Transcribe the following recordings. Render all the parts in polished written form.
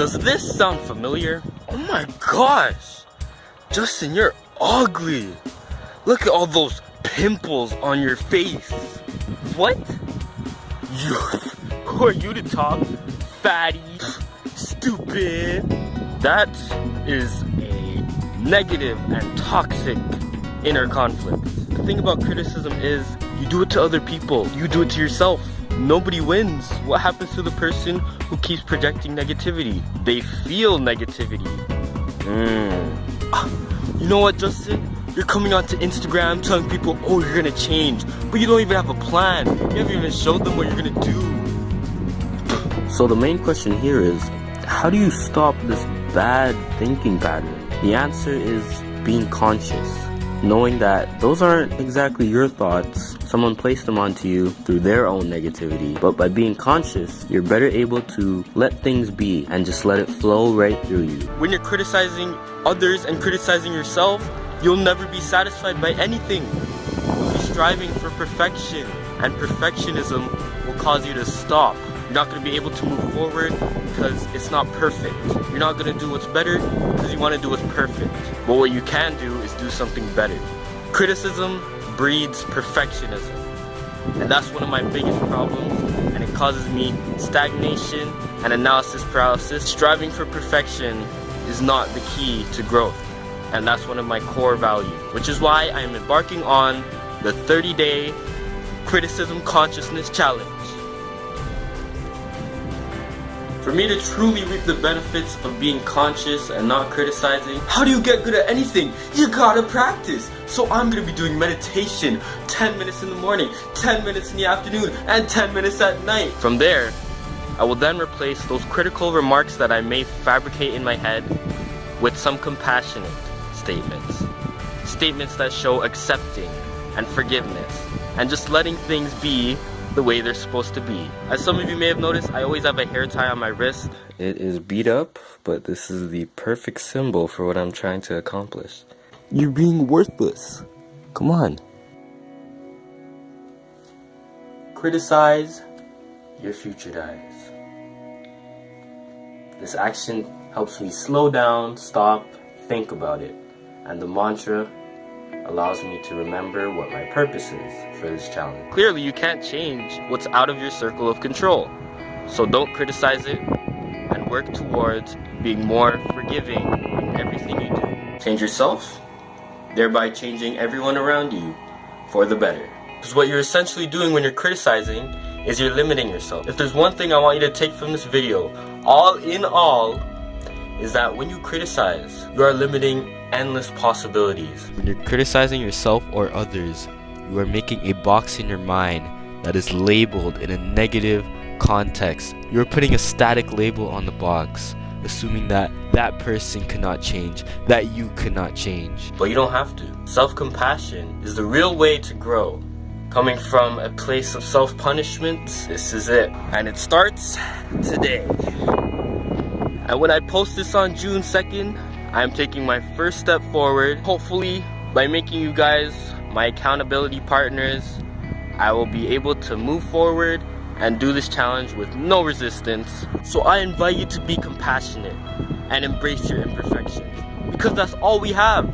Does this sound familiar? Oh my gosh! Justin, you're ugly! Look at all those pimples on your face! What? You, who are you to talk? Fatty, stupid! That is a negative and toxic inner conflict. The thing about criticism is you do it to other people, you do it to yourself. Nobody wins. What happens to the person who keeps projecting negativity? They feel negativity. You know what, Justin? You're coming onto Instagram telling people, oh, you're gonna change, but you don't even have a plan. You haven't even showed them what you're gonna do. So the main question here is, how do you stop this bad thinking pattern? The answer is being conscious. Knowing that those aren't exactly your thoughts, someone placed them onto you through their own negativity. But by being conscious, you're better able to let things be and just let it flow right through you. When you're criticizing others and criticizing yourself, you'll never be satisfied by anything. You'll be striving for perfection, and perfectionism will cause you to stop. You're not going to be able to move forward because it's not perfect. You're not going to do what's better because you want to do what's perfect. But what you can do is do something better. Criticism breeds perfectionism. And that's one of my biggest problems, and it causes me stagnation and analysis paralysis. Striving for perfection is not the key to growth. And that's one of my core values, which is why I am embarking on the 30-day criticism consciousness challenge. For me to truly reap the benefits of being conscious and not criticizing, how do you get good at anything? You gotta practice. So I'm gonna be doing meditation 10 minutes in the morning, 10 minutes in the afternoon, and 10 minutes at night. From there, I will then replace those critical remarks that I may fabricate in my head with some compassionate statements. Statements that show accepting and forgiveness and just letting things be the way they're supposed to be. As some of you may have noticed, I always have a hair tie on my wrist. It is beat up, but this is the perfect symbol for what I'm trying to accomplish. You're being worthless. Come on. Criticize, your future dies. This action helps me slow down, stop, think about it. And the mantra allows me to remember what my purpose is for this challenge. Clearly, you can't change what's out of your circle of control. So don't criticize it and work towards being more forgiving in everything you do. Change yourself, thereby changing everyone around you for the better. Because what you're essentially doing when you're criticizing is you're limiting yourself. If there's one thing I want you to take from this video, all in all, is that when you criticize, you are limiting endless possibilities. When you're criticizing yourself or others, you are making a box in your mind that is labeled in a negative context. You're putting a static label on the box, assuming that that person cannot change, that you cannot change. But you don't have to. Self-compassion is the real way to grow. Coming from a place of self-punishment, this is it. And it starts today. And when I post this on June 2nd, I am taking my first step forward. Hopefully, by making you guys my accountability partners, I will be able to move forward and do this challenge with no resistance. So I invite you to be compassionate and embrace your imperfections, because that's all we have.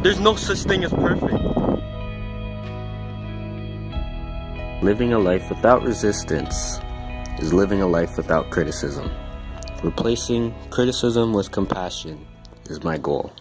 There's no such thing as perfect. Living a life without resistance is living a life without criticism. Replacing criticism with compassion is my goal.